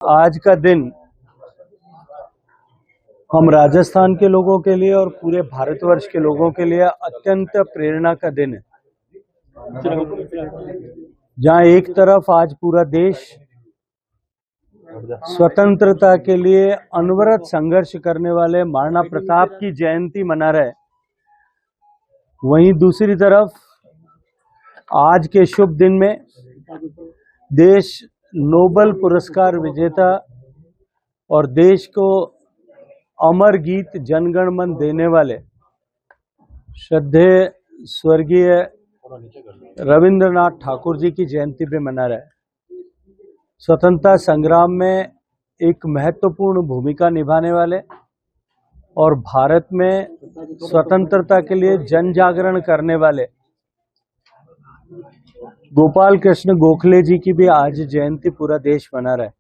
आज का दिन हम राजस्थान के लोगों के लिए और पूरे भारतवर्ष के लोगों के लिए अत्यंत प्रेरणा का दिन है, जहां एक तरफ आज पूरा देश स्वतंत्रता के लिए अनवरत संघर्ष करने वाले महाराणा प्रताप की जयंती मना रहा है, वहीं दूसरी तरफ आज के शुभ दिन में देश नोबेल पुरस्कार विजेता और देश को अमर गीत जनगण मन देने वाले श्रद्धेय स्वर्गीय रविंद्रनाथ ठाकुर जी की जयंती भी मना रहा है। स्वतंत्रता संग्राम में एक महत्वपूर्ण भूमिका निभाने वाले और भारत में स्वतंत्रता के लिए जन जागरण करने वाले गोपाल कृष्ण गोखले जी की भी आज जयंती पूरा देश मना रहा है।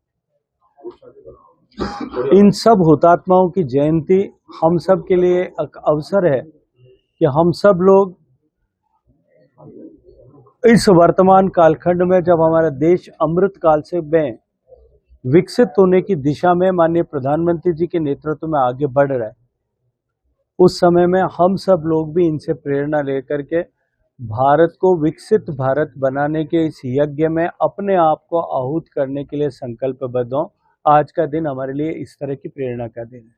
इन सब हुतात्माओं की जयंती हम सब के लिए एक अवसर है कि हम सब लोग इस वर्तमान कालखंड में, जब हमारा देश अमृत काल से में विकसित होने की दिशा में माननीय प्रधानमंत्री जी के नेतृत्व में आगे बढ़ रहा है, उस समय में हम सब लोग भी इनसे प्रेरणा लेकर के भारत को विकसित भारत बनाने के इस यज्ञ में अपने आप को आहूत करने के लिए संकल्पबद्ध हों। आज का दिन हमारे लिए इस तरह की प्रेरणा का दिन है।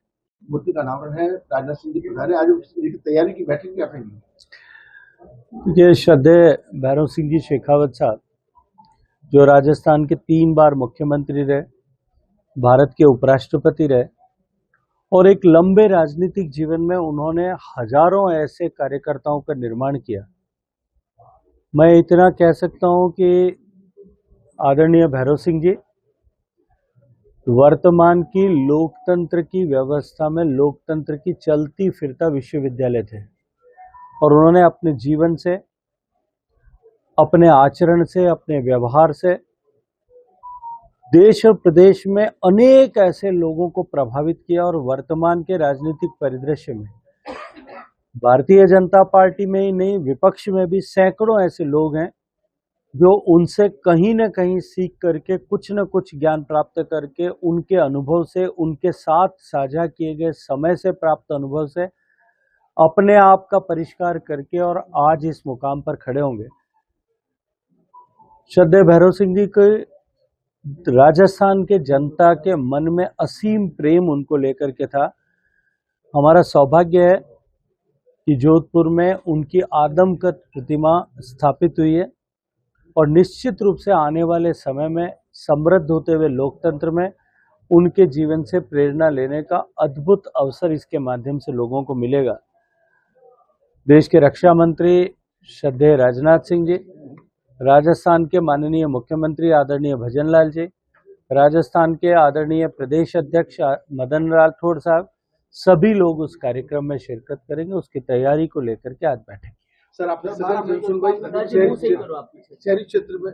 मूर्ति का अनावरण है, राजनाथ सिंह जी पधारे, आज उसकी तैयारी की बैठक क्या कहेंगे? ये श्रद्धेय भैरव सिंह जी शेखावत साहब, जो राजस्थान के 3 बार मुख्यमंत्री रहे, भारत के उपराष्ट्रपति रहे और एक लंबे राजनीतिक जीवन में उन्होंने हजारों ऐसे कार्यकर्ताओं का निर्माण किया। मैं इतना कह सकता हूं कि आदरणीय भैरव सिंह जी वर्तमान की लोकतंत्र की व्यवस्था में लोकतंत्र की चलती फिरता विश्वविद्यालय थे और उन्होंने अपने जीवन से, अपने आचरण से, अपने व्यवहार से देश और प्रदेश में अनेक ऐसे लोगों को प्रभावित किया और वर्तमान के राजनीतिक परिदृश्य में भारतीय जनता पार्टी में ही नहीं, विपक्ष में भी सैकड़ों ऐसे लोग हैं जो उनसे कहीं न कहीं सीख करके, कुछ न कुछ ज्ञान प्राप्त करके, उनके अनुभव से, उनके साथ साझा किए गए समय से प्राप्त अनुभव से अपने आप का परिष्कार करके और आज इस मुकाम पर खड़े होंगे। श्रद्धेय भैरव सिंह जी के राजस्थान के जनता के मन में असीम प्रेम उनको लेकर के था। हमारा सौभाग्य है कि जोधपुर में उनकी आदमकद प्रतिमा स्थापित हुई है और निश्चित रूप से आने वाले समय में समृद्ध होते हुए लोकतंत्र में उनके जीवन से प्रेरणा लेने का अद्भुत अवसर इसके माध्यम से लोगों को मिलेगा। देश के रक्षा मंत्री श्रद्धेय राजनाथ सिंह जी, राजस्थान के माननीय मुख्यमंत्री आदरणीय भजन लाल जी, राजस्थान के आदरणीय प्रदेश अध्यक्ष मदन राठौड़ साहब, सभी लोग उस कार्यक्रम में शिरकत करेंगे। उसकी तैयारी को लेकर के आज बैठेंगे। सर, आपने शहरी क्षेत्र में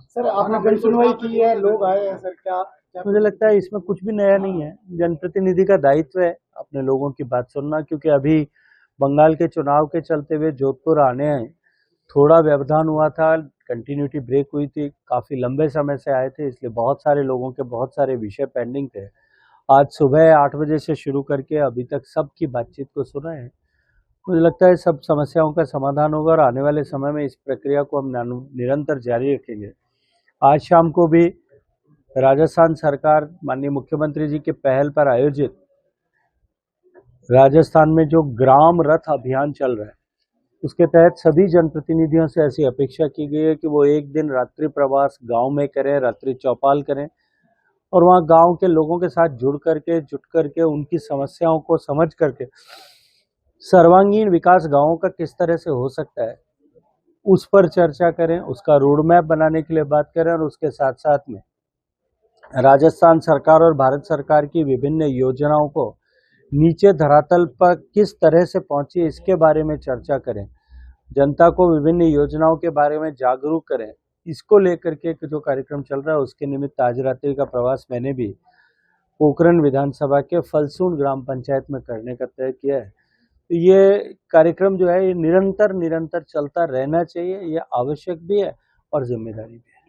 सर आपने जनसुनवाई की है, लोग आए हैं सर, क्या मुझे लगता है इसमें कुछ भी नया नहीं है। जनप्रतिनिधि का दायित्व है अपने लोगों की बात सुनना, क्योंकि अभी बंगाल के चुनाव के चलते हुए जोधपुर आने हैं, थोड़ा व्यवधान हुआ था, कंटिन्यूटी ब्रेक हुई थी, काफ़ी लंबे समय से आए थे, इसलिए बहुत सारे लोगों के बहुत सारे विषय पेंडिंग थे। आज सुबह 8 बजे से शुरू करके अभी तक सबकी बातचीत को सुना है। मुझे लगता है सब समस्याओं का समाधान होगा और आने वाले समय में इस प्रक्रिया को हम निरंतर जारी रखेंगे। आज शाम को भी राजस्थान सरकार माननीय मुख्यमंत्री जी के पहल पर आयोजित राजस्थान में जो ग्राम रथ अभियान चल रहा है, उसके तहत सभी जनप्रतिनिधियों से ऐसी अपेक्षा की गई है कि वो एक दिन रात्रि प्रवास गांव में करें, रात्रि चौपाल करें और वहां गांव के लोगों के साथ जुट करके उनकी समस्याओं को समझ करके सर्वांगीण विकास गांवों का किस तरह से हो सकता है उस पर चर्चा करें, उसका रोड मैप बनाने के लिए बात करें और उसके साथ साथ में राजस्थान सरकार और भारत सरकार की विभिन्न योजनाओं को नीचे धरातल पर किस तरह से पहुंची इसके बारे में चर्चा करें, जनता को विभिन्न योजनाओं के बारे में जागरूक करें। इसको लेकर के जो कार्यक्रम चल रहा है उसके निमित्त आज रात्रि का प्रवास मैंने भी पोखरण विधानसभा के फलसून ग्राम पंचायत में करने का तय किया है। तो ये कार्यक्रम जो है ये निरंतर चलता रहना चाहिए, ये आवश्यक भी है और जिम्मेदारी भी है।